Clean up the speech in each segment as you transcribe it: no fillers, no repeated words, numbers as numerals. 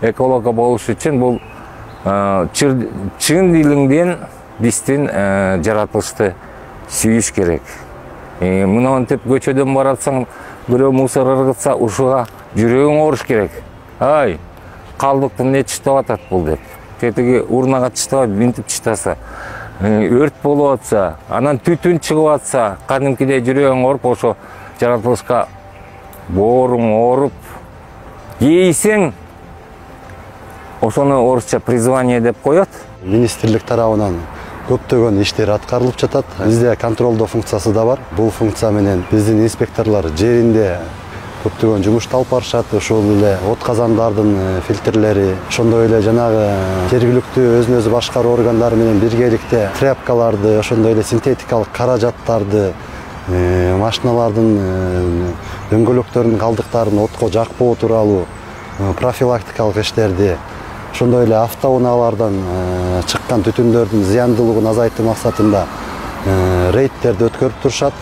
эколога болуш үчүн бул чын дилиңден биздин жаратылышты сүйүш керек. Мынантип көчөдөн баратсаң, бирөө мусор ыргытса, ушуга жүрөгүң ооруш керек. Ай, калдыкты эмне чыштап атат бул деп. Тетиги урнага чыштабай, минтип чыштаса, өрт болуп атса, анан түтүн чыгып атса, кадимкидей жүрөгүң ооруп, ошо жаратылышка бооруң ооруп, ийсең, ошону орусча призвание деп коет. Министрлик тарабынан көптөгөн иштер аткарылып жатат. Бизде контролдоо функциясы да бар. Бул функция менен биздин инспекторлор жеринде көптөгөн жумуш алып барышат. Ошол эле от казандардын фильтрлери, ошондой эле жанагы жергиликтүү өзүн-өзү башкаруу органдары менен биргеликте тряпкаларды, ошондой эле синтетикалык каражаттарды, машиналардын дөңгөлөктөрүнүн калдыктарын отко жакпоо тууралуу профилактикалык иштерди, ошондой эле автоунаалардан чыккан түтүндөрдүн зыяндуулугун азайтуу максатында рейдтерди өткөрүп турушат.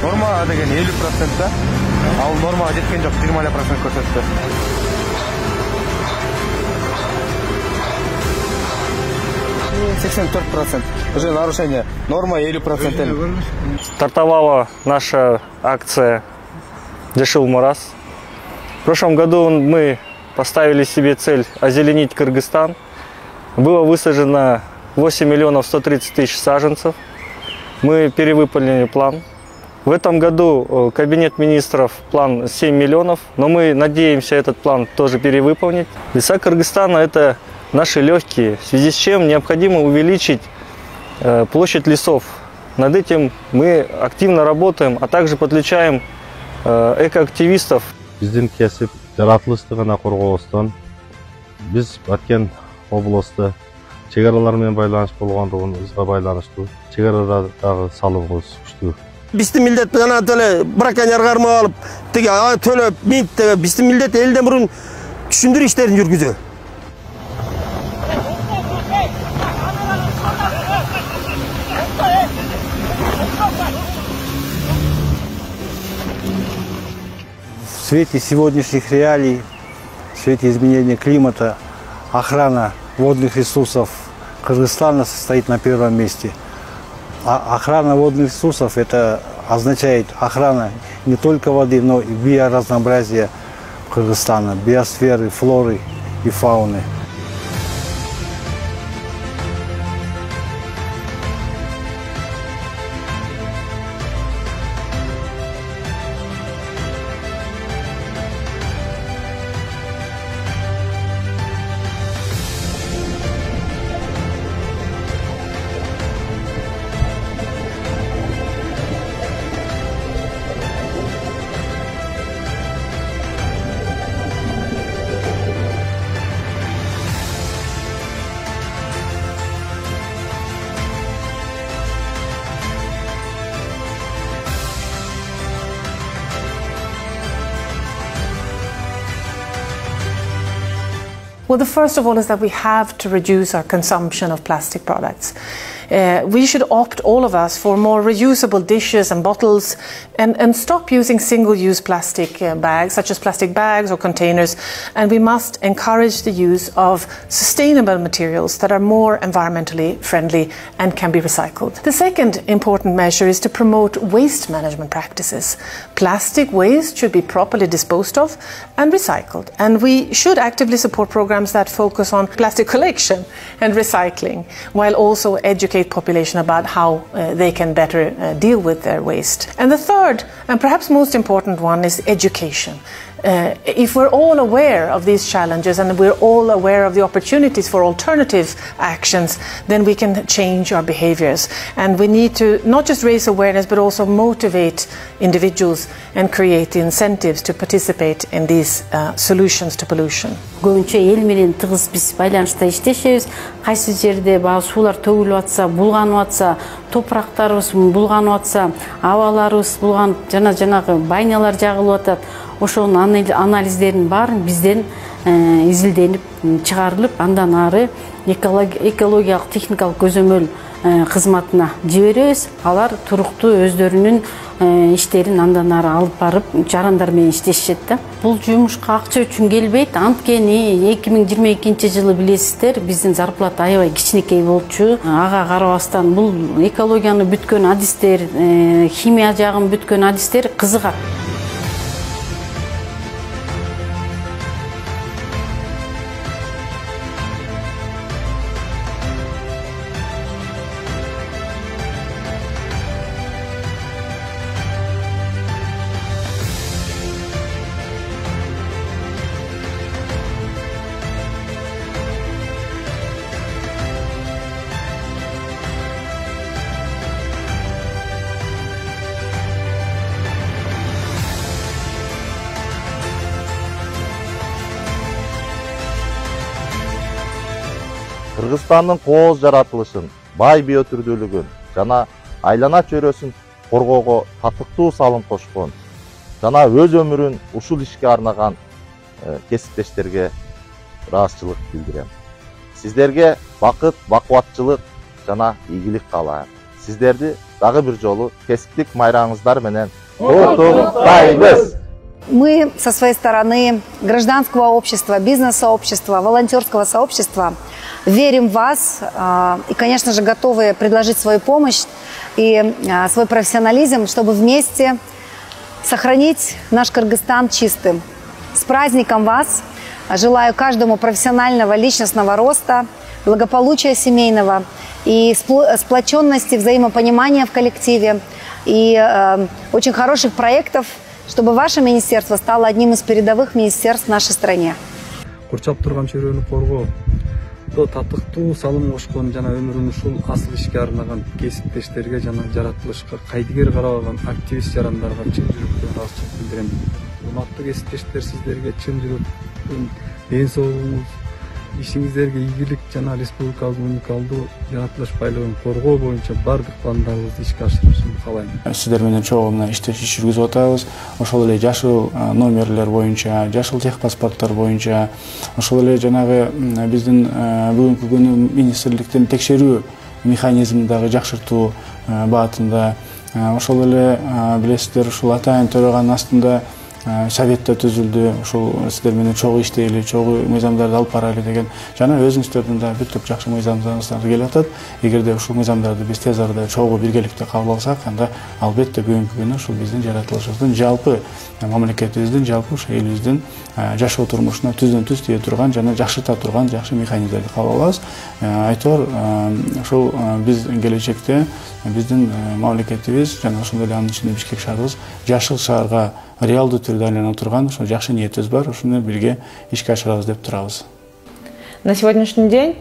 Норма деген 50%, ал нормага жеткен жок, 20% көрсөттү. Уже нарушение. Норма 50%. Стартовала наша акция «Дешил Мурас». В прошлом году мы поставили себе цель озеленить Кыргызстан. Было высажено 8 миллионов 130 тысяч саженцев. Мы перевыполнили план. В этом году Кабинет министров план 7 миллионов, но мы надеемся этот план тоже перевыполнить. Леса Кыргызстана – это наши легкие, в связи с чем необходимо увеличить площадь лесов. Над этим мы активно работаем, а также подключаем экоактивистов. Биздин кесип жаратылыштыгына коргоостон биз Баткен областы чегаралар менен байланыш болгондугубузга байланыштуу чегарадагы салымыбыз күчтүү. Биздин милдет жана деле браконьер кармап алып, тиги төлөп, минт деген биздин милдет элден мурун түшүндүрүү иштерин жүргүзүү. В свете сегодняшних реалий, в свете изменения климата, охрана водных ресурсов Кыргызстана стоит на первом месте. А охрана водных ресурсов – это означает охрана не только воды, но и биоразнообразия Кыргызстана, биосферы, флоры и фауны. Well, the first of all is that we have to reduce our consumption of plastic products. We should opt, all of us, for more reusable dishes and bottles and stop using single-use plastic bags, such as plastic bags or containers. And we must encourage the use of sustainable materials that are more environmentally friendly and can be recycled. The second important measure is to promote waste management practices. Plastic waste should be properly disposed of and recycled. And we should actively support programs that focus on plastic collection and recycling, while also educate population about how they can better deal with their waste. And the third, and perhaps most important one, is education. If we're all aware of these challenges and we're all aware of the opportunities for alternative actions, then we can change our behaviors. And we need to not just raise awareness, but also motivate individuals and create incentives to participate in these solutions to pollution. Көбүнчө эл менен тыгыз биз байланышта иштешебиз. Кайсы жерде суулар төгүлүп атса, булганып атса, топырактарыбыз булганып атса, абаларыбыз булганып, жанагы байнялар жагылып атат. Ошонун анализдерин баарын бизден изилденип чыгарылып, андан ары экологиялык техникалык көзөмөл кызматына жиберебиз. Алар туруктуу өздөрүнүн иштерин андан ары алып барып, жарандар менен иштешет да. Бул жумушка акча үчүн келбейт. Анткени 2022-жылы билесиздер, биздин зарплата аябай кичинекей болчу. Ага карабастан бул экологияны бүткөн адистер, химия жагын бүткөн адистер кызыгат. Кыргызстандын кооз жаратылышын, бай биотүрдүүлүгүн жана айлана чөйрөсүн коргоого татыктуу салым кошкон жана өз өмүрүн ушул ишке арнаган кесиптештерге ыраазычылык билдирем. Сиздерге бакыт, бакубатчылык жана ийгилик каалайм. Сиздерди дагы бир жолу кесиптик майрамыңыздар менен куттуктайбыз. Мы со своей стороны гражданского общества, бизнес-сообщества, волонтерского сообщества верим в вас и, конечно же, готовы предложить свою помощь и свой профессионализм, чтобы вместе сохранить наш Кыргызстан чистым. С праздником вас! Желаю каждому профессионального, личностного роста, благополучия семейного и сплоченности, взаимопонимания в коллективе и очень хороших проектов, чтобы ваше министерство стало одним из передовых министерств в нашей стране. Курчап турган чөйрөнү коргоо, татыктуу салым кошкон жана өмүрүн ушул асыл ишке арнаган кесиптештерге жана жаратылышка кайдыгер карабаган активист жарандарга чын жүрөктөн ыраазычылык билдирем. Урматтуу кесиптештер, сиздерге чын жүрөктөн ден соолугуңуз, ишиңиздерге ийгилик жана республикалык уникалдуу жаратылыш байлыгын коргоо боюнча бардык пландарыбызды ишке ашырышын каалайм. Сиздер менен чогуу мына иш жүргүзүп атабыз. Ошол эле жашыл номерлер боюнча, жашыл техпаспорттор боюнча, ошол эле жанагы биздин бүгүнкү күнү министрликтин текшерүү механизмин дагы жакшыртуу баатында, ошол эле билесиздер, ушул атайын төраганын астында совет түзүлдү, ушул сиздер менен чогуу иштейли, чогуу мыйзамдарды алып барайлы деген жана өзүңүздөрдүн да бүт жакшы мыйзамдарыңыздар келип атат. Эгерде ушул мыйзамдарды биз тез арада чогуу биргеликте кабыл алсак, анда албетте бүгүнкү күнү ушул биздин жаратылышыбыздын жалпы мамлекетибиздин, жалпы ушул элибиздин жашоо турмушуна түздөн-түз тие турган жана жакшырта турган жакшы механизмдерди кабыл алабыз. Айтор ушул биз келечекте биздин мамлекетибиз жана ошондой эле анын ичинде Бишкек шаарыбыз жашыл шаарга реалдуу түрдө айлана турган ошо жакшы ниетибиз бар, ошону бирге ишке ашырабыз деп турабыз. На сегодняшний день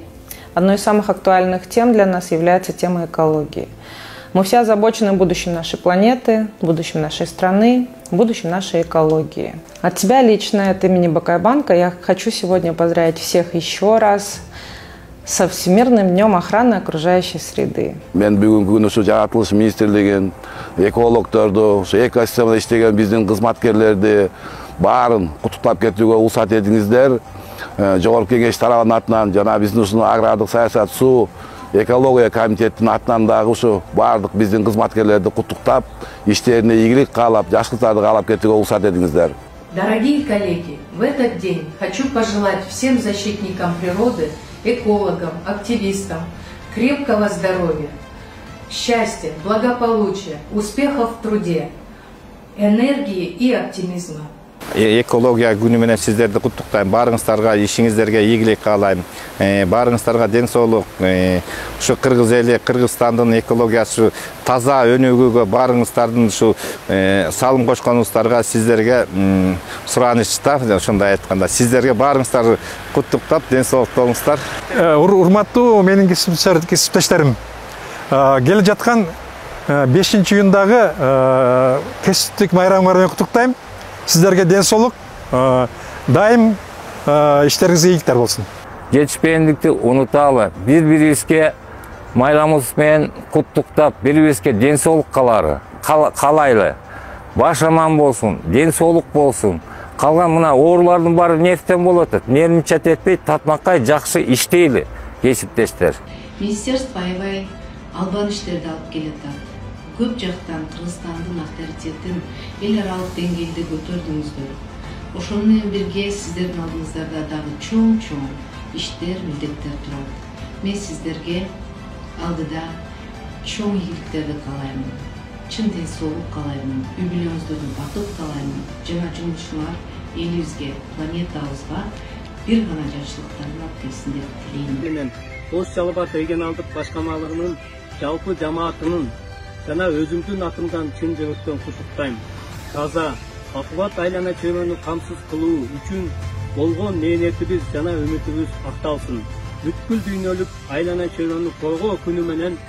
одной из самых актуальных тем для нас является тема экологии. Мы все озабочены будущим нашей планеты, будущим нашей страны, будущим нашей экологии. От себя лично, от имени Бакайбанка, я хочу сегодня поздравить всех еще раз со Всемирным днем охраны окружающей среды. Мен бүгүнкү күнү ушу жаратылыш министрлигин, экологдорду, ушу экосистемада иштеген биздин кызматкерлерди баарын куттуктап кетүүгө уруксат этиңиздер. Жогорку кеңеш тарабынын атынан жана биздин ушул агрардык саясат, суу, экология комитетинин атынан дагы ушу баардык биздин кызматкерлерди куттуктап, иштерине ийгилик каалап, жакшылыктарды каалап кетүүгө уруксат этиңиздер. Дорогие коллеги, в этот день хочу пожелать всем защитникам природы, экологам, активистам крепкого здоровья, счастья, благополучия, успехов в труде, энергии и оптимизма. Экология күнү менен сиздерди куттуктайм. Баарыңыздарга ишиңиздерге ийгилик каалайм. Баарыңыздарга ден соолук. Ушу Кыргыз эли, Кыргызстандын экологиясы таза өнүгүүгө баарыңыздардын ушу салым кошконуңуздарга сиздерге суранычта, ошондой айтканда, сиздерге баарыңыздарды куттуктап, ден соолук болуңуздар. Урматтуу менин кесиптештерим, келе жаткан 5-июндагы кесиптик майрамыңар менен куттуктайм. Сиздерге ден соолук, дайым иштериңизге ийгиликтер болсун. Жетишпэендикти унуталы, бири-бирибизге майрамыз менен куттуктап бирибизге ден соолук каалайлы. Баш аман болсун, ден соолук болсун. Калган мына оорулардын баары нефтен болуп атат. Нервничать этпей, татмакай жакшы иштейли, кесиптештер. Министерство аябай албан иштерди алып келатат. Көп жактан Кыргызстандын авторитетин эл аралык деңгээлде көтөрдүңүздөр. Ошону менен бирге сиздердин алдыңыздарда дагы чоң иштер, милдеттер турат. Мен сиздерге алдыда чоң ийгиликтерди каалаймын. Чын ден соолук каалаймын. Үй бүлөңүздөрдү бакыт каалаймын. Жана жумушчулар элибизге, планетабызга бир гана жакшылыктарын алып келсин деп тилейм. Ош Жалбат регионалдык башкармалыгынын жалпы жамаатынын жана өзүмдүн атымдан чын жүрөктөн куттуктайм. Таза, акыбат айлана чөйрөнү камсыз кылуу үчүн болгон ниетибиз жана үмүтүбүз акталсын. Бүткүл дүйнөлүк айлана чөйрөнү коргоо күнү менен